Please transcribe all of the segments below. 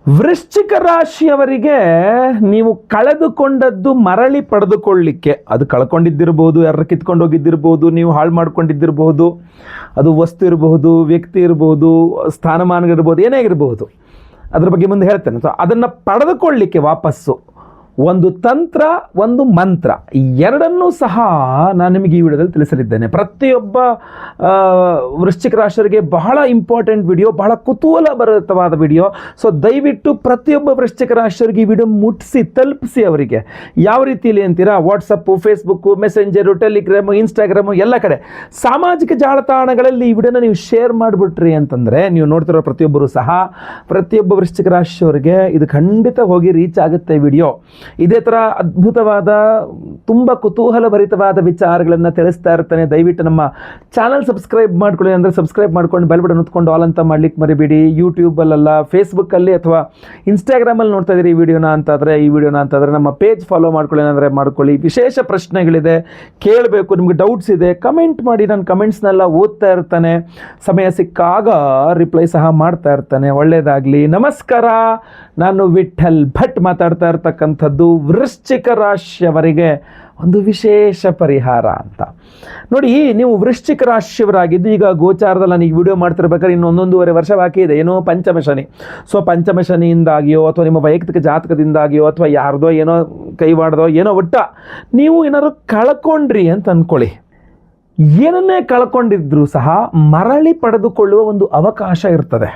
ವೃಶ್ಚಿಕ ರಾಶಿಯವರಿಗೆ ನೀವು ಕಳೆದುಕೊಂಡದ್ದು ಮರಳಿ ಪಡೆದುಕೊಳ್ಳಿಕ್ಕೆ, ಅದು ಕಳ್ಕೊಂಡಿದ್ದಿರ್ಬೋದು, ಯಾರು ಕಿತ್ಕೊಂಡು ಹೋಗಿದ್ದಿರ್ಬೋದು, ನೀವು ಹಾಳು ಮಾಡ್ಕೊಂಡಿದ್ದಿರಬಹುದು, ಅದು ವಸ್ತು ಇರಬಹುದು, ವ್ಯಕ್ತಿ ಇರ್ಬೋದು, ಸ್ಥಾನಮಾನಗಳಿರ್ಬೋದು, ಏನೇ ಇರಬಹುದು, ಅದ್ರ ಬಗ್ಗೆ ಮುಂದೆ ಹೇಳ್ತೇನೆ. ಸೊ ಅದನ್ನು ಪಡೆದುಕೊಳ್ಳಿಕ್ಕೆ ವಾಪಸ್ಸು ಒಂದು ತಂತ್ರ, ಒಂದು ಮಂತ್ರ, ಎರಡನ್ನೂ ಸಹ ನಾನು ನಿಮಗೆ ಈ ವಿಡಿಯೋದಲ್ಲಿ ತಿಳಿಸಲಿದ್ದೇನೆ. ಪ್ರತಿಯೊಬ್ಬ ವೃಶ್ಚಿಕ ರಾಶಿಯವರಿಗೆ ಬಹಳ ಇಂಪಾರ್ಟೆಂಟ್ ವಿಡಿಯೋ, ಬಹಳ ಕುತೂಹಲಭರಿತವಾದ ವಿಡಿಯೋ. ಸೊ ದಯವಿಟ್ಟು ಪ್ರತಿಯೊಬ್ಬ ವೃಶ್ಚಿಕ ರಾಶಿಯವರಿಗೆ ಈ ವಿಡಿಯೋ ಮುಟ್ಟಿಸಿ ತಲುಪಿಸಿ. ಅವರಿಗೆ ಯಾವ ರೀತಿಯಲ್ಲಿ ಅಂತೀರಾ, WhatsApp, Facebook, messenger, Telegram, Instagram, ಎಲ್ಲ ಕಡೆ ಸಾಮಾಜಿಕ ಜಾಲತಾಣಗಳಲ್ಲಿ ಈ ವಿಡಿಯೋನ ನೀವು ಶೇರ್ ಮಾಡಿಬಿಟ್ರಿ ಅಂತಂದರೆ, ನೀವು ನೋಡ್ತಿರೋ ಪ್ರತಿಯೊಬ್ಬರು ಸಹ, ಪ್ರತಿಯೊಬ್ಬ ವೃಶ್ಚಿಕ ರಾಶಿಯವರಿಗೆ ಇದು ಖಂಡಿತ ಹೋಗಿ ರೀಚ್ ಆಗುತ್ತೆ ವಿಡಿಯೋ. ಇದೇ ಥರ ಅದ್ಭುತವಾದ, ತುಂಬ ಕುತೂಹಲಭರಿತವಾದ ವಿಚಾರಗಳನ್ನು ತಿಳಿಸ್ತಾ ಇರ್ತಾನೆ. ದಯವಿಟ್ಟು ನಮ್ಮ ಚಾನಲ್ ಸಬ್ಸ್ಕ್ರೈಬ್ ಮಾಡ್ಕೊಳ್ಳಿ. ಅಂದರೆ ಸಬ್ಸ್ಕ್ರೈಬ್ ಮಾಡ್ಕೊಂಡು ಬೆಲ್ ಬಟನ್ ಹೊತ್ಕೊಂಡು ಆಲ್ ಅಂತ ಮಾಡ್ಲಿಕ್ಕೆ ಮರಿಬೇಡಿ. ಯೂಟ್ಯೂಬಲ್ಲ, ಫೇಸ್ಬುಕ್ಕಲ್ಲಿ ಅಥವಾ ಇನ್ಸ್ಟಾಗ್ರಾಮಲ್ಲಿ ನೋಡ್ತಾ ಇದ್ದೀರಿ ಈ ವಿಡಿಯೋನ ಅಂತಾದರೆ ನಮ್ಮ ಪೇಜ್ ಫಾಲೋ ಮಾಡ್ಕೊಳ್ಳಿ, ಅಂದರೆ ಮಾಡ್ಕೊಳ್ಳಿ. ವಿಶೇಷ ಪ್ರಶ್ನೆಗಳಿದೆ, ಕೇಳಬೇಕು, ನಿಮಗೆ ಡೌಟ್ಸ್ ಇದೆ, ಕಮೆಂಟ್ ಮಾಡಿ. ನಾನು ಕಮೆಂಟ್ಸ್ನೆಲ್ಲ ಓದ್ತಾ ಇರ್ತಾನೆ, ಸಮಯ ಸಿಕ್ಕಾಗ ರಿಪ್ಲೈ ಸಹ ಮಾಡ್ತಾ ಇರ್ತಾನೆ. ಒಳ್ಳೆಯದಾಗಲಿ. ನಮಸ್ಕಾರ, ನಾನು ವಿಠಲ್ ಭಟ್ ಮಾತಾಡ್ತಾ ಇರ್ತಕ್ಕಂಥದ್ದು ವೃಶ್ಚಿಕ ರಾಶಿಯವರಿಗೆ ಒಂದು ವಿಶೇಷ ಪರಿಹಾರ ಅಂತ. ನೋಡಿ, ನೀವು ವೃಶ್ಚಿಕ ರಾಶಿಯವರಾಗಿದ್ದು ಈಗ ಗೋಚಾರದಲ್ಲಿ ನಾನು ಈಗ ವಿಡಿಯೋ ಮಾಡ್ತಿರ್ಬೇಕಾದ್ರೆ ಇನ್ನು 1.5 ವರ್ಷ ಬಾಕಿ ಇದೆ. ಏನೋ ಪಂಚಮ ಶನಿ. ಸೊ ಪಂಚಮ ಶನಿಯಿಂದಾಗಿಯೋ ಅಥವಾ ನಿಮ್ಮ ವೈಯಕ್ತಿಕ ಜಾತಕದಿಂದಾಗಿಯೋ ಅಥವಾ ಯಾರ್ದೋ ಏನೋ ಕೈವಾಡ್ದೋ ಏನೋ ಒಟ್ಟ ನೀವು ಏನಾದ್ರು ಕಳ್ಕೊಂಡ್ರಿ ಅಂತ ಅಂದ್ಕೊಳ್ಳಿ. ಏನನ್ನೇ ಕಳ್ಕೊಂಡಿದ್ರು ಸಹ ಮರಳಿ ಪಡೆದುಕೊಳ್ಳುವ ಒಂದು ಅವಕಾಶ ಇರ್ತದೆ.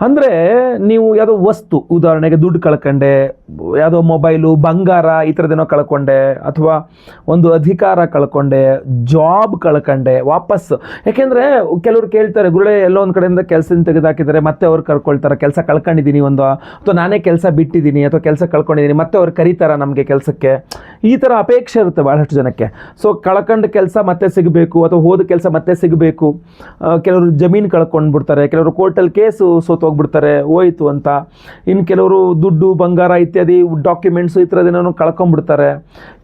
ಅಂದರೆ ನೀವು ಯಾವುದೋ ವಸ್ತು, ಉದಾಹರಣೆಗೆ ದುಡ್ಡು ಕಳ್ಕೊಂಡೆ, ಯಾವುದೋ ಮೊಬೈಲು, ಬಂಗಾರ, ಈ ಥರದ್ದೇನೋ ಕಳ್ಕೊಂಡೆ, ಅಥವಾ ಒಂದು ಅಧಿಕಾರ ಕಳ್ಕೊಂಡೆ, ಜಾಬ್ ಕಳ್ಕೊಂಡೆ, ವಾಪಸ್ಸು. ಯಾಕೆಂದರೆ ಕೆಲವರು ಕೇಳ್ತಾರೆ, ಗುರುಳೆ ಎಲ್ಲೋ ಒಂದು ಕಡೆಯಿಂದ ಕೆಲಸ ತೆಗೆದುಹಾಕಿದ್ದಾರೆ, ಮತ್ತೆ ಅವ್ರು ಕರ್ಕೊಳ್ತಾರೆ, ಕೆಲಸ ಕಳ್ಕೊಂಡಿದ್ದೀನಿ ಒಂದು, ಅಥವಾ ನಾನೇ ಕೆಲಸ ಬಿಟ್ಟಿದ್ದೀನಿ ಅಥವಾ ಕೆಲಸ ಕಳ್ಕೊಂಡಿದ್ದೀನಿ, ಮತ್ತೆ ಅವ್ರು ಕರೀತಾರ ನಮಗೆ ಕೆಲಸಕ್ಕೆ. ಈ ಥರ ಅಪೇಕ್ಷೆ ಇರುತ್ತೆ ಭಾಳಷ್ಟು ಜನಕ್ಕೆ. ಸೊ ಕಳ್ಕೊಂಡ ಕೆಲಸ ಮತ್ತೆ ಸಿಗಬೇಕು, ಅಥವಾ ಹೋದ ಕೆಲಸ ಮತ್ತೆ ಸಿಗಬೇಕು. ಕೆಲವರು ಜಮೀನು ಕಳ್ಕೊಂಡ್ಬಿಡ್ತಾರೆ, ಕೆಲವರು ಕೋರ್ಟಲ್ಲಿ ಕೇಸು ಸೋತೋಗ್ಬಿಡ್ತಾರೆ, ಹೋಯ್ತು ಅಂತ. ಇನ್ನು ಕೆಲವರು ದುಡ್ಡು, ಬಂಗಾರ ಇತ್ಯಾದಿ ಡಾಕ್ಯುಮೆಂಟ್ಸು ಈ ಥರದ್ದೇನೋ ಕಳ್ಕೊಂಡ್ಬಿಡ್ತಾರೆ.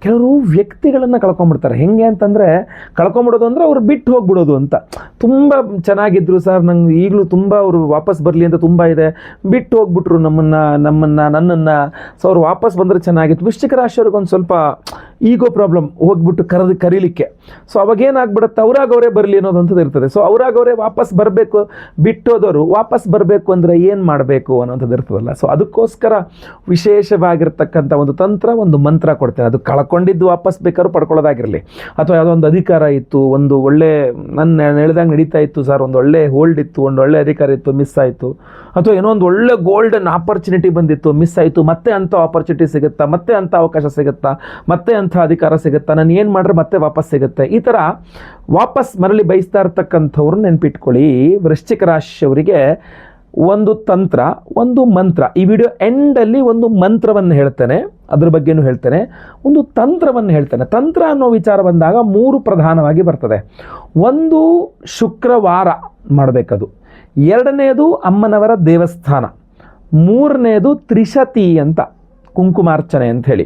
ಕೆಲವರು ವ್ಯಕ್ತಿಗಳನ್ನು ಕಳ್ಕೊಂಡ್ಬಿಡ್ತಾರೆ. ಹೆಂಗೆ ಅಂತಂದರೆ, ಕಳ್ಕೊಂಬಿಡೋದು ಅಂದರೆ ಅವ್ರು ಬಿಟ್ಟು ಹೋಗ್ಬಿಡೋದು ಅಂತ. ತುಂಬ ಚೆನ್ನಾಗಿದ್ರು ಸರ್, ನಂಗೆ ಈಗಲೂ ತುಂಬ ಅವರು ವಾಪಸ್ ಬರಲಿ ಅಂತ ತುಂಬ ಇದೆ, ಬಿಟ್ಟು ಹೋಗ್ಬಿಟ್ರು ನನ್ನನ್ನು. ಸೊ ಅವ್ರು ವಾಪಸ್ ಬಂದರೆ ಚೆನ್ನಾಗಿತ್ತು. ವೃಶ್ಚಿಕ ರಾಶಿಯವ್ರಿಗೆ ಒಂದು ಸ್ವಲ್ಪ ಈಗೋ ಪ್ರಾಬ್ಲಮ್, ಹೋಗ್ಬಿಟ್ಟು ಕರೀಲಿಕ್ಕೆ. ಸೊ ಅವಾಗೇನಾಗ್ಬಿಡುತ್ತೆ, ಅವರೇ ಬರಲಿ ಅನ್ನೋದಂಥದ್ದು ಇರ್ತದೆ. ಸೊ ಅವರೇ ವಾಪಸ್ ಬರಬೇಕು, ಬಿಟ್ಟೋದವರು ವಾಪಸ್ ಬರಬೇಕು ಅಂದರೆ ಏನು ಮಾಡಬೇಕು ಅನ್ನೋಂಥದ್ದು ಇರ್ತದಲ್ಲ. ಸೊ ಅದಕ್ಕೋಸ್ಕರ ವಿಶೇಷವಾಗಿರ್ತಕ್ಕಂಥ ಒಂದು ತಂತ್ರ, ಒಂದು ಮಂತ್ರ ಕೊಡ್ತೇನೆ. ಅದು ಕಳ್ಕೊಂಡಿದ್ದು ವಾಪಸ್ ಬೇಕಾದ್ರೂ ಪಡ್ಕೊಳ್ಳೋದಾಗಿರಲಿ, ಅಥವಾ ಯಾವುದೋ ಒಂದು ಅಧಿಕಾರ ಇತ್ತು, ಒಂದು ಒಳ್ಳೆ ನನ್ನ ಹೇಳ್ದಂಗೆ ನಡೀತಾ ಇತ್ತು ಸರ್, ಒಂದು ಒಳ್ಳೆ ಹೋಲ್ಡ್ ಇತ್ತು, ಒಂದು ಒಳ್ಳೆ ಅಧಿಕಾರ ಇತ್ತು, ಮಿಸ್ ಆಯಿತು, ಅಥವಾ ಏನೋ ಒಂದು ಒಳ್ಳೆ ಗೋಲ್ಡನ್ ಆಪರ್ಚುನಿಟಿ ಬಂದಿತ್ತು, ಮಿಸ್ ಆಯಿತು, ಮತ್ತೆ ಅಂಥ ಆಪರ್ಚುನಿಟಿ ಸಿಗುತ್ತಾ, ಮತ್ತೆ ಅಂಥ ಅವಕಾಶ ಸಿಗುತ್ತಾ, ಮತ್ತೆ ಅಂಥ ಅಧಿಕಾರ ಸಿಗುತ್ತಾ, ನಾನು ಏನು ಮಾಡಿದ್ರೆ ಮತ್ತೆ ವಾಪಸ್ ಸಿಗುತ್ತೆ. ಈ ಥರ ವಾಪಸ್ ಮರಳಿ ಬಯಸ್ತಾ ಇರ್ತಕ್ಕಂಥವ್ರು ನೆನ್ಪಿಟ್ಕೊಳ್ಳಿ. ವೃಶ್ಚಿಕ ರಾಶಿಯವರಿಗೆ ಒಂದು ತಂತ್ರ, ಒಂದು ಮಂತ್ರ. ಈ ವಿಡಿಯೋ ಎಂಡಲ್ಲಿ ಒಂದು ಮಂತ್ರವನ್ನು ಹೇಳ್ತೇನೆ, ಅದ್ರ ಬಗ್ಗೆನೂ ಹೇಳ್ತೇನೆ, ಒಂದು ತಂತ್ರವನ್ನು ಹೇಳ್ತೇನೆ. ತಂತ್ರ ಅನ್ನೋ ವಿಚಾರ ಬಂದಾಗ 3 ಪ್ರಧಾನವಾಗಿ ಬರ್ತದೆ. ಒಂದು ಶುಕ್ರವಾರ ಮಾಡಬೇಕದು, ಎರಡನೇದು ಅಮ್ಮನವರ ದೇವಸ್ಥಾನ, ಮೂರನೇದು ತ್ರಿಶತಿ ಅಂತ, ಕುಂಕುಮಾರ್ಚನೆ ಅಂತ ಹೇಳಿ.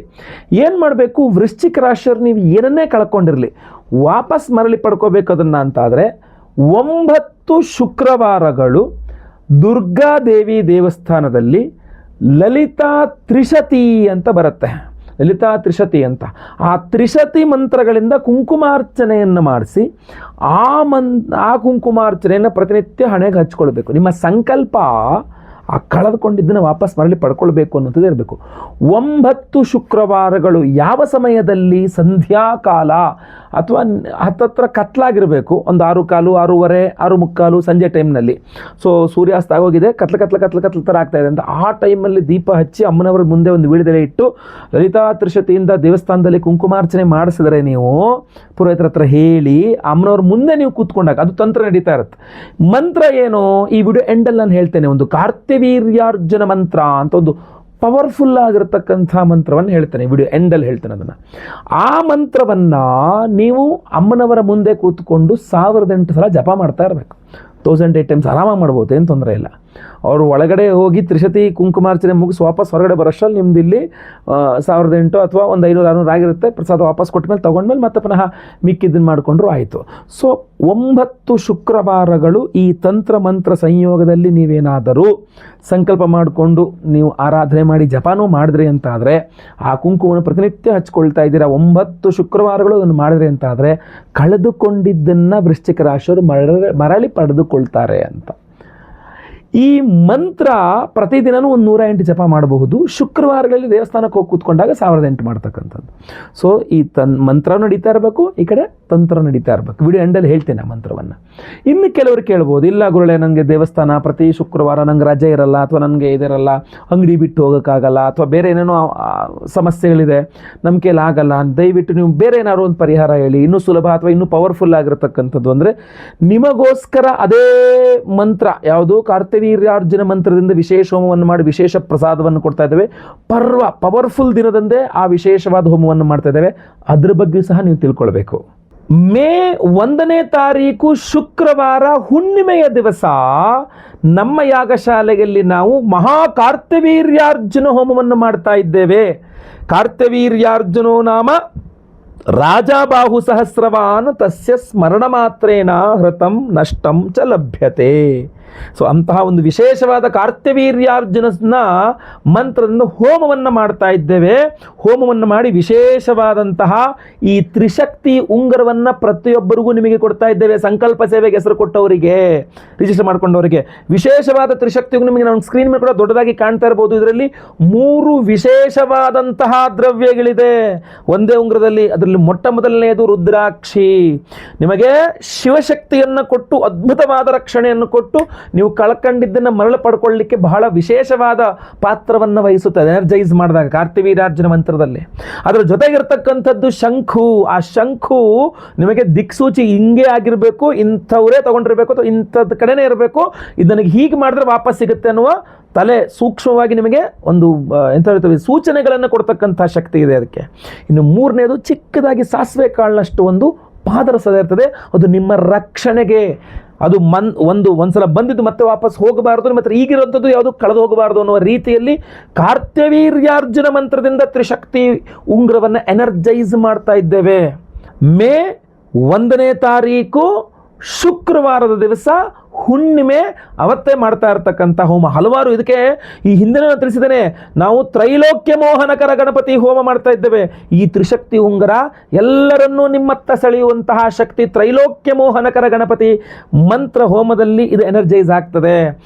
ಏನು ಮಾಡಬೇಕು, ವೃಶ್ಚಿಕ ರಾಶಿಯವ್ರು ನೀವು ಏನನ್ನೇ ಕಳ್ಕೊಂಡಿರಲಿ ವಾಪಸ್ ಮರಳಿ ಪಡ್ಕೋಬೇಕು ಅದನ್ನು ಅಂತಾದರೆ 9 ಶುಕ್ರವಾರಗಳು ದುರ್ಗಾದೇವಿ ದೇವಸ್ಥಾನದಲ್ಲಿ ಲಲಿತಾ ತ್ರಿಶತಿ ಅಂತ ಬರುತ್ತೆ. ಲಲಿತಾ ತ್ರಿಶತಿ ಅಂತ, ಆ ತ್ರಿಶತಿ ಮಂತ್ರಗಳಿಂದ ಕುಂಕುಮಾರ್ಚನೆಯನ್ನು ಮಾಡಿಸಿ ಆ ಕುಂಕುಮಾರ್ಚನೆಯನ್ನು ಪ್ರತಿನಿತ್ಯ ಹಣೆಗೆ ಹಚ್ಕೊಳ್ಬೇಕು. ನಿಮ್ಮ ಸಂಕಲ್ಪ ಆ ಕಳೆದುಕೊಂಡಿದ್ದನ್ನು ವಾಪಸ್ ಮರಳಿ ಪಡ್ಕೊಳ್ಬೇಕು ಅನ್ನೋಂಥದ್ದು ಇರಬೇಕು. 9 ಶುಕ್ರವಾರಗಳು ಯಾವ ಸಮಯದಲ್ಲಿ, ಸಂಧ್ಯಾಕಾಲ ಅಥವಾ ಹತ್ತತ್ರ ಕತ್ಲಾಗಿರಬೇಕು, ಒಂದು 6:15, 6:30, 6:45 ಸಂಜೆ ಟೈಮ್ನಲ್ಲಿ. ಸೊ ಸೂರ್ಯಾಸ್ತ ಆಗೋಗಿದೆ, ಕತ್ಲ ಥರ ಆಗ್ತಾಯಿದೆ ಅಂತ ಆ ಟೈಮಲ್ಲಿ ದೀಪ ಹಚ್ಚಿ ಅಮ್ಮನವರ ಮುಂದೆ ಒಂದು ವೀಳ್ಯದೆಲೆ ಇಟ್ಟು ಲಲಿತಾ ತ್ರಿಶತಿಯಿಂದ ದೇವಸ್ಥಾನದಲ್ಲಿ ಕುಂಕುಮಾರ್ಚನೆ ಮಾಡಿಸಿದ್ರೆ, ನೀವು ಪುರೋಹಿತರ ಹತ್ರ ಹೇಳಿ ಅಮ್ಮನವ್ರ ಮುಂದೆ ನೀವು ಕೂತ್ಕೊಂಡಾಗ ಅದು ತಂತ್ರ ನಡೀತಾ ಇರುತ್ತೆ. ಮಂತ್ರ ಏನು, ಈ ವಿಡಿಯೋ ಎಂಡಲ್ಲಿ ನಾನು ಹೇಳ್ತೇನೆ. ಒಂದು ಕಾರ್ತ್ಯವೀರ್ಯಾರ್ಜುನ ಮಂತ್ರ ಅಂತ ಒಂದು ಪವರ್ಫುಲ್ ಆಗಿರತಕ್ಕಂಥ ಮಂತ್ರವನ್ನು ಹೇಳ್ತೇನೆ, ವಿಡಿಯೋ ಎಂಡಲ್ಲಿ ಹೇಳ್ತೇನೆ ಅದನ್ನು. ಆ ಮಂತ್ರವನ್ನು ನೀವು ಅಮ್ಮನವರ ಮುಂದೆ ಕೂತ್ಕೊಂಡು 1008 ಸಲ ಜಪ ಮಾಡ್ತಾ ಇರಬೇಕು. 1008 ಟೈಮ್ಸ್ ಆರಾಮಾಗಿ ಮಾಡ್ಬೋದು, ಏನು ತೊಂದರೆ ಇಲ್ಲ. ಅವರು ಒಳಗಡೆ ಹೋಗಿ ತ್ರಿಶತಿ ಕುಂಕುಮಾರ್ಚನೆ ಮುಗಿಸಿ ವಾಪಸ್ ಹೊರಗಡೆ ಬರೋಷ್ಟರಲ್ಲಿ ನಿಮ್ದು ಇಲ್ಲಿ 1008 ಅಥವಾ ಒಂದು 500-600 ಆಗಿರುತ್ತೆ. ಪ್ರಸಾದ ವಾಪಸ್ ಕೊಟ್ಟ ಮೇಲೆ ತೊಗೊಂಡ್ಮೇಲೆ ಮತ್ತೆ ಪುನಃ ಮಿಕ್ಕಿದ್ದನ್ನು ಮಾಡಿಕೊಂಡ್ರು ಆಯಿತು. ಸೊ 9 ಶುಕ್ರವಾರಗಳು ಈ ತಂತ್ರ ಮಂತ್ರ ಸಂಯೋಗದಲ್ಲಿ ನೀವೇನಾದರೂ ಸಂಕಲ್ಪ ಮಾಡಿಕೊಂಡು ನೀವು ಆರಾಧನೆ ಮಾಡಿ ಜಪಾನೂ ಮಾಡಿದ್ರಿ ಅಂತಾದರೆ, ಆ ಕುಂಕುಮವನ್ನು ಪ್ರತಿನಿತ್ಯ ಹಚ್ಕೊಳ್ತಾ ಇದ್ದೀರಾ, 9 ಶುಕ್ರವಾರಗಳು ಅದನ್ನು ಮಾಡಿದ್ರಿ ಅಂತಾದರೆ ಕಳೆದುಕೊಂಡಿದ್ದನ್ನು ವೃಶ್ಚಿಕ ರಾಶಿಯವರು ಮರಳಿ ಪಡೆದುಕೊಳ್ತಾರೆ ಅಂತ. ಈ ಮಂತ್ರ ಪ್ರತಿದಿನವೂ ಒಂದು 108 ಜಪ ಮಾಡಬಹುದು. ಶುಕ್ರವಾರಗಳಲ್ಲಿ ದೇವಸ್ಥಾನಕ್ಕೆ ಹೋಗಿ ಕೂತ್ಕೊಂಡಾಗ 1008 ಮಾಡ್ತಕ್ಕಂಥದ್ದು. ಸೊ ಈ ಮಂತ್ರ ನಡೀತಾ ಇರಬೇಕು, ಈ ಕಡೆ ತಂತ್ರ ನಡೀತಾ ಇರಬೇಕು. ವಿಡಿಯೋ ಎಂಡಲ್ಲಿ ಹೇಳ್ತೇನೆ ಆ ಮಂತ್ರವನ್ನು. ಇನ್ನು ಕೆಲವರು ಕೇಳ್ಬೋದು, ಇಲ್ಲ ಗುರುಳೆ ನನಗೆ ದೇವಸ್ಥಾನ ಪ್ರತಿ ಶುಕ್ರವಾರ ನಂಗೆ ರಜೆ ಇರಲ್ಲ, ಅಥವಾ ನನಗೆ ಇದಿರಲ್ಲ, ಅಂಗಡಿ ಬಿಟ್ಟು ಹೋಗೋಕ್ಕಾಗಲ್ಲ, ಅಥವಾ ಬೇರೆ ಏನೇನೋ ಸಮಸ್ಯೆಗಳಿದೆ, ನಮ್ಮ ಕೈಲಿ ಆಗಲ್ಲ, ದಯವಿಟ್ಟು ನೀವು ಬೇರೆ ಏನಾದ್ರು ಒಂದು ಪರಿಹಾರ ಹೇಳಿ, ಇನ್ನೂ ಸುಲಭ ಅಥವಾ ಇನ್ನೂ ಪವರ್ಫುಲ್ ಆಗಿರತಕ್ಕಂಥದ್ದು ಅಂದರೆ ನಿಮಗೋಸ್ಕರ ಅದೇ ಮಂತ್ರ ಯಾವುದು ಕಾರ್ತಿವೀರ್ಯಾರ್ಜುನ ಮಂತ್ರದಿಂದ ವಿಶೇಷ ಹೋಮವನ್ನು ಮಾಡಿ ವಿಶೇಷ ಪ್ರಸಾದವನ್ನು ಕೊಡ್ತಾ ಇದ್ದೇವೆ. ಪವರ್ಫುಲ್ ದಿನದಂದೇ ಆ ವಿಶೇಷವಾದ ಹೋಮವನ್ನು ಮಾಡ್ತಾ ಇದ್ದೇವೆ. ಅದ್ರ ಬಗ್ಗೆ ಸಹ ನೀವು ತಿಳ್ಕೊಳ್ಬೇಕು. ಮೇ 1ನೇ ತಾರೀಕು ಶುಕ್ರವಾರ ಹುಣ್ಣಿಮೆಯ ದಿವಸ ನಮ್ಮ ಯಾಗಶಾಲೆಯಲ್ಲಿ ನಾವು ಮಹಾ ಕಾರ್ತಿವೀರ್ಯಾರ್ಜುನ ಹೋಮವನ್ನು ಮಾಡ್ತಾ ಇದ್ದೇವೆ. ಕಾರ್ತಿವೀರ್ಯಾರ್ಜುನೋ ನಾಮ ರಾಜಾಬಾಹು ಸಹಸ್ರವಾನ್ ತಸ್ಯ ಸ್ಮರಣ ಮಾತ್ರೇನ ಹೃತಂ ನಷ್ಟಂ ಚ ಲಭ್ಯತೆ. ಸೊ ಅಂತಹ ಒಂದು ವಿಶೇಷವಾದ ಕಾರ್ತಿವೀರ್ಯಾರ್ಜುನನ ಮಂತ್ರದಿಂದ ಹೋಮವನ್ನು ಮಾಡ್ತಾ ಇದ್ದೇವೆ. ಹೋಮವನ್ನು ಮಾಡಿ ವಿಶೇಷವಾದಂತಹ ಈ ತ್ರಿಶಕ್ತಿ ಉಂಗುರವನ್ನು ಪ್ರತಿಯೊಬ್ಬರಿಗೂ ನಿಮಗೆ ಕೊಡ್ತಾ ಇದ್ದೇವೆ. ಸಂಕಲ್ಪ ಸೇವೆಗೆ ಹೆಸರು ಕೊಟ್ಟವರಿಗೆ, ರಿಜಿಸ್ಟರ್ ಮಾಡ್ಕೊಂಡವರಿಗೆ ವಿಶೇಷವಾದ ತ್ರಿಶಕ್ತಿ ನಿಮಗೆ ನಾವು ಸ್ಕ್ರೀನ್ ಮೇಲೆ ಕೂಡ ದೊಡ್ಡದಾಗಿ ಕಾಣ್ತಾ ಇರಬಹುದು. ಇದರಲ್ಲಿ 3 ವಿಶೇಷವಾದಂತಹ ದ್ರವ್ಯಗಳಿದೆ ಒಂದೇ ಉಂಗುರದಲ್ಲಿ. ಅದರಲ್ಲಿ ಮೊಟ್ಟ ಮೊದಲನೆಯದು ರುದ್ರಾಕ್ಷಿ. ನಿಮಗೆ ಶಿವಶಕ್ತಿಯನ್ನು ಕೊಟ್ಟು ಅದ್ಭುತವಾದ ರಕ್ಷಣೆಯನ್ನು ಕೊಟ್ಟು ನೀವು ಕಳ್ಕೊಂಡಿದ್ದನ್ನು ಮರಳು ಪಡ್ಕೊಳ್ಳಿಕ್ಕೆ ಬಹಳ ವಿಶೇಷವಾದ ಪಾತ್ರವನ್ನು ವಹಿಸುತ್ತದೆ ಎನರ್ಜೈಸ್ ಮಾಡಿದಾಗ ಕಾರ್ತಿವೀರ್ಯಾರ್ಜುನ ಮಂತ್ರದಲ್ಲಿ. ಅದರ ಜೊತೆಗಿರ್ತಕ್ಕಂಥದ್ದು ಶಂಖು. ಆ ಶಂಖು ನಿಮಗೆ ದಿಕ್ಸೂಚಿ ಹಿಂಗೆ ಆಗಿರಬೇಕು, ಇಂಥವರೇ ತಗೊಂಡಿರಬೇಕು ಅಥವಾ ಇಂಥದ್ದು ಕಡೆನೇ ಇರಬೇಕು, ಇದನಿಗೆ ಹೀಗೆ ಮಾಡಿದ್ರೆ ವಾಪಸ್ ಸಿಗುತ್ತೆ ಅನ್ನುವ ತಲೆ ಸೂಕ್ಷ್ಮವಾಗಿ ನಿಮಗೆ ಒಂದು ಎಂತ ಹೇಳ್ತೇವೆ ಸೂಚನೆಗಳನ್ನು ಕೊಡ್ತಕ್ಕಂಥ ಶಕ್ತಿ ಇದೆ ಅದಕ್ಕೆ. ಇನ್ನು 3ನೇದು ಚಿಕ್ಕದಾಗಿ ಸಾಸಿವೆ ಕಾಳಿನಷ್ಟು ಒಂದು ಪಾದರಸ ಇರ್ತದೆ. ಅದು ನಿಮ್ಮ ರಕ್ಷಣೆಗೆ. ಅದು ಒಂದ್ಸಲ ಬಂದಿದ್ದು ಮತ್ತೆ ವಾಪಸ್ ಹೋಗಬಾರ್ದು, ಮತ್ತೆ ಈಗಿರುವಂಥದ್ದು ಯಾವುದು ಕಳೆದು ಹೋಗಬಾರ್ದು ಅನ್ನುವ ರೀತಿಯಲ್ಲಿ ಕಾರ್ತಿವೀರ್ಯಾರ್ಜುನ ಮಂತ್ರದಿಂದ ತ್ರಿಶಕ್ತಿ ಉಂಗುರವನ್ನು ಎನರ್ಜೈಸ್ ಮಾಡ್ತಾ ಇದ್ದೇವೆ. ಮೇ 1ನೇ ತಾರೀಕು ಶುಕ್ರವಾರದ ದಿವಸ ಹುಣ್ಣಿಮೆ, ಅವತ್ತೇ ಮಾಡ್ತಾ ಇರ್ತಕ್ಕಂಥ ಹೋಮ. ಹಲವಾರು ಇದಕ್ಕೆ ಈ ಹಿಂದೆ ತಿಳಿಸಿದ್ದೇನೆ, ನಾವು ತ್ರೈಲೋಕ್ಯ ಮೋಹನಕರ ಗಣಪತಿ ಹೋಮ ಮಾಡ್ತಾ ಇದ್ದೇವೆ. ಈ ತ್ರಿಶಕ್ತಿ ಉಂಗುರ ಎಲ್ಲರನ್ನೂ ನಿಮ್ಮತ್ತ ಸೆಳೆಯುವಂತಹ ಶಕ್ತಿ. ತ್ರೈಲೋಕ್ಯ ಮೋಹನಕರ ಗಣಪತಿ ಮಂತ್ರ ಹೋಮದಲ್ಲಿ ಇದು ಎನರ್ಜೈಸ್ ಆಗ್ತದೆ.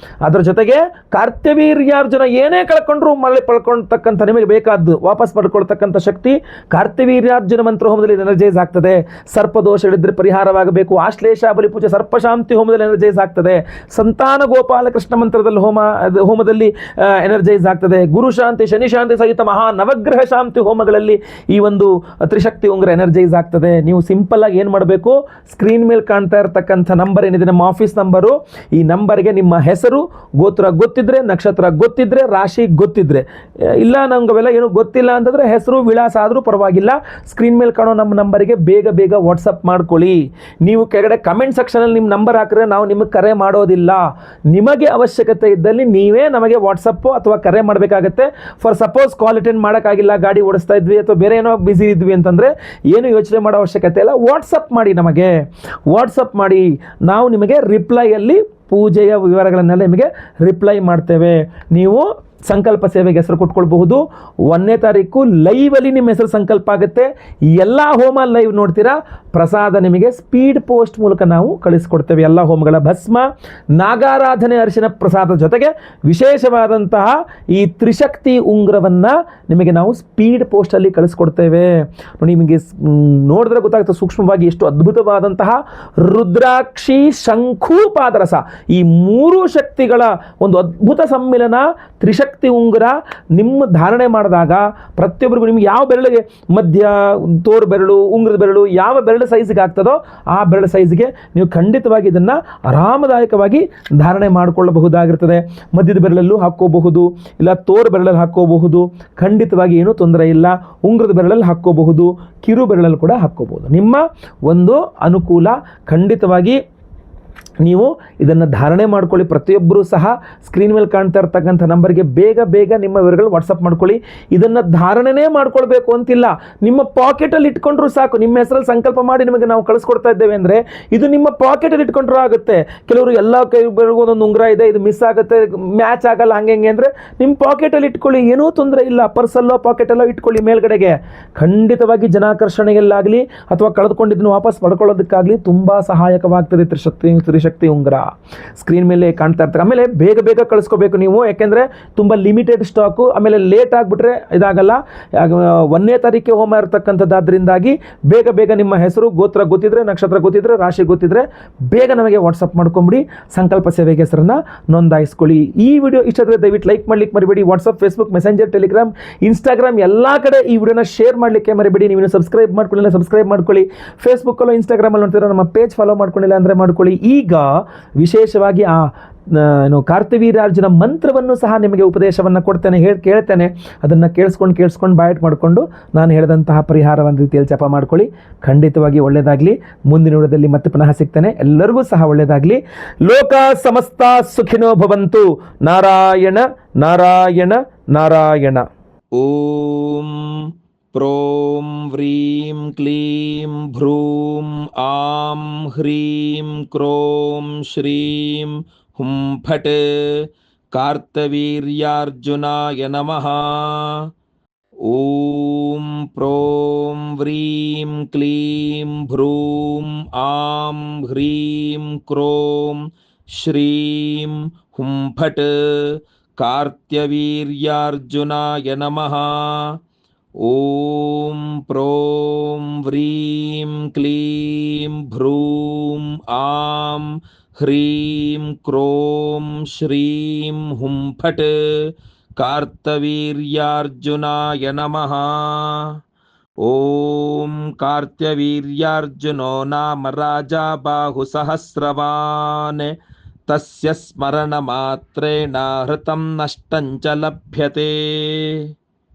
ಅದರ ಜೊತೆಗೆ ಕಾರ್ತಿವೀರ್ಯಾರ್ಜುನ ಏನೇ ಕಳ್ಕೊಂಡ್ರು ಮರಳಿ ಪಡ್ಕೊಳ್ತಕ್ಕಂಥ ನಿಮಗೆ ಬೇಕಾದ್ದು ವಾಪಸ್ ಪಡ್ಕೊಳ್ತಕ್ಕಂಥ ಶಕ್ತಿ ಕಾರ್ತಿವೀರ್ಯಾರ್ಜುನ ಮಂತ್ರ ಹೋಮದಲ್ಲಿ ಎನರ್ಜೈಸ್ ಆಗ್ತದೆ. ಸರ್ಪದೋಷಗಳಿದ್ರೆ ಪರಿಹಾರವಾಗಬೇಕು, ಆಶ್ಲೇಷ ಬಲಿಪೂಜೆ ಸರ್ಪಶಾಂತಿ ಹೋಮದಲ್ಲಿ ಎನರ್ಜೈಸ್ ಆಗ್ತದೆ. ಸಂತಾನ ಗೋಪಾಲಕೃಷ್ಣ ಮಂತ್ರದಲ್ಲಿ ಹೋಮದಲ್ಲಿ ಎನರ್ಜೈಸ್ ಆಗ್ತದೆ. ಗುರು ಶಾಂತಿ ಶನಿ ಶಾಂತಿ ಸಹಿತ ಮಹಾ ನವಗ್ರಹ ಶಾಂತಿ ಹೋಮಗಳಲ್ಲಿ ಈ ಒಂದು ತ್ರಿಶಕ್ತಿ ಉಂಗುರ ಎನರ್ಜೈಸ್ ಆಗ್ತದೆ. ನೀವು ಸಿಂಪಲ್ ಆಗಿ ಏನು ಮಾಡಬೇಕು, ಸ್ಕ್ರೀನ್ ಮೇಲೆ ಕಾಣ್ತಾ ಇರತಕ್ಕಂಥ ನಂಬರ್ ಏನಿದೆ ನಮ್ಮ ಆಫೀಸ್ ನಂಬರು, ಈ ನಂಬರ್ಗೆ ನಿಮ್ಮ ಹೆಸರು ಗೋತ್ರ ಗೊತ್ತಿದ್ರೆ, ನಕ್ಷತ್ರ ಗೊತ್ತಿದ್ರೆ, ರಾಶಿ ಗೊತ್ತಿದ್ರೆ, ಇಲ್ಲ ನಮ್ಗೆ ಅವೆಲ್ಲ ಏನು ಗೊತ್ತಿಲ್ಲ ಅಂತಂದ್ರೆ ಹೆಸರು ವಿಳಾಸ ಆದರೂ ಪರವಾಗಿಲ್ಲ, ಸ್ಕ್ರೀನ್ ಮೇಲೆ ಕಾಣೋ ನಮ್ಮ ನಂಬರಿಗೆ ಬೇಗ ವಾಟ್ಸಪ್ ಮಾಡ್ಕೊಳ್ಳಿ. ನೀವು ಕೆಳಗಡೆ ಕಮೆಂಟ್ ಸೆಕ್ಷನಲ್ಲಿ ನಿಮ್ಮ ನಂಬರ್ ಹಾಕಿದ್ರೆ ನಾವು ನಿಮಗೆ ಕರೆ ಮಾಡೋದಿಲ್ಲ. ನಿಮಗೆ ಅವಶ್ಯಕತೆ ಇದ್ದಲ್ಲಿ ನೀವೇ ನಮಗೆ ವಾಟ್ಸಪ್ಪು ಅಥವಾ ಕರೆ ಮಾಡಬೇಕಾಗತ್ತೆ. ಫಾರ್ ಸಪೋಸ್ ಕಾಲ್ ಅಟೆಂಡ್ ಮಾಡೋಕ್ಕಾಗಿಲ್ಲ, ಗಾಡಿ ಓಡಿಸ್ತಾ ಇದ್ವಿ ಅಥವಾ ಬೇರೆ ಏನೋ ಬ್ಯುಸಿ ಇದ್ವಿ ಅಂತಂದರೆ ಏನು ಯೋಚನೆ ಮಾಡೋ ಅವಶ್ಯಕತೆ ಇಲ್ಲ, ವಾಟ್ಸಪ್ ಮಾಡಿ. ನಮಗೆ ವಾಟ್ಸಪ್ ಮಾಡಿ, ನಾವು ನಿಮಗೆ ರಿಪ್ಲೈಯಲ್ಲಿ ಪೂಜೆಯ ವಿವರಗಳನ್ನೆಲ್ಲ ನಿಮಗೆ ರಿಪ್ಲೈ ಮಾಡ್ತೇವೆ. ನೀವು ಸಂಕಲ್ಪ ಸೇವೆಗೆ ಹೆಸರು ಕೊಟ್ಕೊಳ್ಬಹುದು. 1ನೇ ತಾರೀಕು ಲೈವಲ್ಲಿ ನಿಮ್ಮ ಹೆಸರು ಸಂಕಲ್ಪ ಆಗುತ್ತೆ. ಎಲ್ಲ ಹೋಮ ಲೈವ್ ನೋಡ್ತೀರಾ. ಪ್ರಸಾದ ನಿಮಗೆ ಸ್ಪೀಡ್ ಪೋಸ್ಟ್ ಮೂಲಕ ನಾವು ಕಳಿಸ್ಕೊಡ್ತೇವೆ. ಎಲ್ಲ ಹೋಮಗಳ ಭಸ್ಮ, ನಾಗಾರಾಧನೆ ಅರಿಶಿನ ಪ್ರಸಾದ ಜೊತೆಗೆ ವಿಶೇಷವಾದಂತಹ ಈ ತ್ರಿಶಕ್ತಿ ಉಂಗುರವನ್ನು ನಿಮಗೆ ನಾವು ಸ್ಪೀಡ್ ಪೋಸ್ಟಲ್ಲಿ ಕಳಿಸ್ಕೊಡ್ತೇವೆ. ನೋಡಿ, ನಿಮಗೆ ನೋಡಿದ್ರೆ ಗೊತ್ತಾಗುತ್ತೆ ಸೂಕ್ಷ್ಮವಾಗಿ ಎಷ್ಟು ಅದ್ಭುತವಾದಂತಹ ರುದ್ರಾಕ್ಷಿ ಶಂಖು ಪಾದರಸ, ಈ 3 ಶಕ್ತಿಗಳ ಒಂದು ಅದ್ಭುತ ಸಮ್ಮಿಲನ ತ್ರಿಶಕ್ತಿ ಉಂಗುರ ನಿಮ್ಮ ಧಾರಣೆ ಮಾಡಿದಾಗ ಪ್ರತಿಯೊಬ್ಬರಿಗೂ ನಿಮ್ಗೆ ಯಾವ ಬೆರಳಿಗೆ ಮಧ್ಯ ತೋರು ಬೆರಳು, ಉಂಗುರದ ಬೆರಳು ಯಾವ ಬೆರಳು ಸೈಜ್ಗೆ ಆಗ್ತದೋ ಆ ಬೆರಳು ಸೈಜ್ಗೆ ನೀವು ಖಂಡಿತವಾಗಿ ಇದನ್ನು ಆರಾಮದಾಯಕವಾಗಿ ಧಾರಣೆ ಮಾಡಿಕೊಳ್ಳಬಹುದಾಗಿರ್ತದೆ. ಮಧ್ಯದ ಬೆರಳಲ್ಲೂ ಹಾಕ್ಕೋಬಹುದು, ಇಲ್ಲ ತೋರು ಬೆರಳಲ್ಲಿ ಹಾಕ್ಕೋಬಹುದು, ಖಂಡಿತವಾಗಿ ಏನೂ ತೊಂದರೆ ಇಲ್ಲ. ಉಂಗುರದ ಬೆರಳಲ್ಲಿ ಹಾಕ್ಕೋಬಹುದು, ಕಿರು ಬೆರಳಲ್ಲಿ ಕೂಡ ಹಾಕ್ಕೋಬಹುದು. ನಿಮ್ಮ ಒಂದು ಅನುಕೂಲ. ಖಂಡಿತವಾಗಿ ನೀವು ಇದನ್ನು ಧಾರಣೆ ಮಾಡ್ಕೊಳ್ಳಿ. ಪ್ರತಿಯೊಬ್ಬರೂ ಸಹ ಸ್ಕ್ರೀನ್ ಮೇಲೆ ಕಾಣ್ತಾ ಇರ್ತಕ್ಕಂಥ ನಂಬರ್ಗೆ ಬೇಗ ಬೇಗ ನಿಮ್ಮ ವಿವರಗಳು ವಾಟ್ಸಪ್ ಮಾಡ್ಕೊಳ್ಳಿ. ಇದನ್ನು ಧಾರಣೆನೇ ಮಾಡ್ಕೊಳ್ಬೇಕು ಅಂತಿಲ್ಲ, ನಿಮ್ಮ ಪಾಕೆಟಲ್ಲಿ ಇಟ್ಕೊಂಡ್ರೂ ಸಾಕು. ನಿಮ್ಮ ಹೆಸರಲ್ಲಿ ಸಂಕಲ್ಪ ಮಾಡಿ ನಿಮಗೆ ನಾವು ಕಳಿಸ್ಕೊಡ್ತಾ ಇದ್ದೇವೆ ಅಂದರೆ ಇದು ನಿಮ್ಮ ಪಾಕೆಟಲ್ಲಿ ಇಟ್ಕೊಂಡ್ರೂ ಆಗುತ್ತೆ. ಕೆಲವರು ಎಲ್ಲ ಕೈಗಳಿಗೂ ಒಂದೊಂದು ಉಂಗುರ ಇದೆ, ಇದು ಮಿಸ್ ಆಗುತ್ತೆ, ಮ್ಯಾಚ್ ಆಗಲ್ಲ, ಹಂಗೆ ಅಂದರೆ ನಿಮ್ಮ ಪಾಕೆಟಲ್ಲಿ ಇಟ್ಕೊಳ್ಳಿ, ಏನೂ ತೊಂದರೆ ಇಲ್ಲ. ಪರ್ಸಲ್ಲೋ ಪಾಕೆಟಲ್ಲೋ ಇಟ್ಕೊಳ್ಳಿ ಮೇಲ್ಗಡೆಗೆ. ಖಂಡಿತವಾಗಿ ಜನಾಕರ್ಷಣೆಯಲ್ಲಾಗಲಿ ಅಥವಾ ಕಳೆದುಕೊಂಡಿದ್ದನ್ನು ವಾಪಸ್ ಪಡ್ಕೊಳ್ಳೋದಕ್ಕಾಗಲಿ ತುಂಬ ಸಹಾಯಕವಾಗ್ತದೆ ತ್ರಿಶಕ್ತಿ ಉಂಗುರ. ಸ್ಕ್ರೀನ್ ಮೇಲೆ ಕಾಣ್ತಾ ಇರ್ತಾರೆ. ಆಮೇಲೆ ಬೇಗ ಬೇಗ ಕಳಿಸ್ಕೋಬೇಕು ನೀವು, ಯಾಕೆಂದರೆ ತುಂಬ ಲಿಮಿಟೆಡ್ ಸ್ಟಾಕು. ಆಮೇಲೆ ಲೇಟ್ ಆಗಿಬಿಟ್ರೆ ಇದಾಗಲ್ಲ. 1ನೇ ತಾರೀಕಿಗೆ ಹೋಮ ಇರತಕ್ಕಂಥದ್ದಾದ್ರಿಂದಾಗಿ ಬೇಗ ಬೇಗ ನಿಮ್ಮ ಹೆಸರು, ಗೋತ್ರ ಗೊತ್ತಿದ್ರೆ, ನಕ್ಷತ್ರ ಗೊತ್ತಿದ್ರೆ, ರಾಶಿ ಗೊತ್ತಿದ್ರೆ ಬೇಗ ನಮಗೆ ವಾಟ್ಸಪ್ ಮಾಡ್ಕೊಂಬಿಡಿ. ಸಂಕಲ್ಪ ಸೇವೆಗೆ ಹೆಸರನ್ನು ನೋಂದಾಯಿಸ್ಕೊಳ್ಳಿ. ಈ ವಿಡಿಯೋ ಇಷ್ಟ ಆದರೆ ದಯವಿಟ್ಟು ಲೈಕ್ ಮಾಡ್ಲಿಕ್ಕೆ ಮರಿಬೇಡಿ. WhatsApp, Facebook, messenger, Telegram, Instagram ಎಲ್ಲ ಕಡೆ ಈ ವಿಡಿಯೋನ ಶೇರ್ ಮಾಡಲಿಕ್ಕೆ ಮರಿಬೇಡಿ. ನೀವು ಸಬ್ಸ್ಕ್ರೈಬ್ ಮಾಡ್ಕೊಳ್ಳಿಲ್ಲ ಸಬ್ಸ್ಕ್ರೈಬ್ ಮಾಡ್ಕೊಳ್ಳಿ. ಫೇಸ್ಬುಕ್ಕಲ್ಲೋ ಇನ್ಸ್ಟಾಗ್ರಾಮಲ್ಲಿ ನೋಡ್ತೀರಾ, ನಮ್ಮ ಪೇಜ್ ಫಾಲೋ ಮಾಡ್ಕೊಂಡಿಲ್ಲ ಅಂದರೆ ಮಾಡ್ಕೊಳ್ಳಿ. ಈಗ ವಿಶೇಷವಾಗಿ ಕಾರ್ತಿವೀರ್ಯಾರ್ಜುನ ಮಂತ್ರವನ್ನು ಸಹ ನಿಮಗೆ ಉಪದೇಶವನ್ನು ಕೊಡ್ತೇನೆ, ಕೇಳ್ತೇನೆ. ಅದನ್ನು ಕೇಳಿಸ್ಕೊಂಡು ಬಾಯ್ಟ್ ಮಾಡಿಕೊಂಡು ನಾನು ಹೇಳಿದಂತಹ ಪರಿಹಾರ ಒಂದು ರೀತಿಯಲ್ಲಿ ಜಪ ಮಾಡ್ಕೊಳ್ಳಿ. ಖಂಡಿತವಾಗಿ ಒಳ್ಳೆಯದಾಗಲಿ. ಮುಂದಿನ ವಿಡಿಯೋದಲ್ಲಿ ಮತ್ತೆ ಪುನಃ ಸಿಗ್ತೇನೆ. ಎಲ್ಲರಿಗೂ ಸಹ ಒಳ್ಳೆಯದಾಗಲಿ. ಲೋಕ ಸಮಸ್ತ ಸುಖಿನೋ ಭವಂತು. ನಾರಾಯಣ ನಾರಾಯಣ ನಾರಾಯಣ. ಓಂ ಪ್ರೋಂ ವ್ರೀಂ ಕ್ಲೀಂ ಭ್ರೂಂ ಆಂ ಹ್ರೀಂ ಕ್ರೋಂ ಶ್ರೀಂ ಹುಂ ಫಟ್ ಕಾರ್ತವೀರ್ಯಾರ್ಜುನಾಯ ನಮಃ. ಓಂ ಪ್ರೋಂ ವ್ರೀಂ ಕ್ಲೀಂ ಭ್ರೂಂ ಆಂ ಹ್ರೀಂ ಕ್ರೋಂ ಶ್ರೀಂ ಹುಂ ಫಟ್ ಕಾರ್ತ್ಯವೀರ್ಯಾರ್ಜುನಾಯ ನಮಃ. ಓಂ ಪ್ರೋಂ ವ್ರೀಂ ಕ್ಲೀಂ ಭ್ರೂಂ ಆಂ ಹ್ರೀಂ ಕ್ರೋಂ ಶ್ರೀಂ ಹುಂ ಫಟ್ ಕಾರ್ತವೀರ್ಯಾರ್ಜುನಾಯ ನಮಃ. ಓಂ ಕಾರ್ತ್ಯವೀರ್ಯಾರ್ಜುನೋ ನಾಮ ರಾಜ ಬಾಹು ಸಹಸ್ರವಾನ್. ತಸ್ಯ ಸ್ಮರಣ ಮಾತ್ರೇಣ ಹೃತಂ ನಷ್ಟಂಚ ಲಭ್ಯತೆ.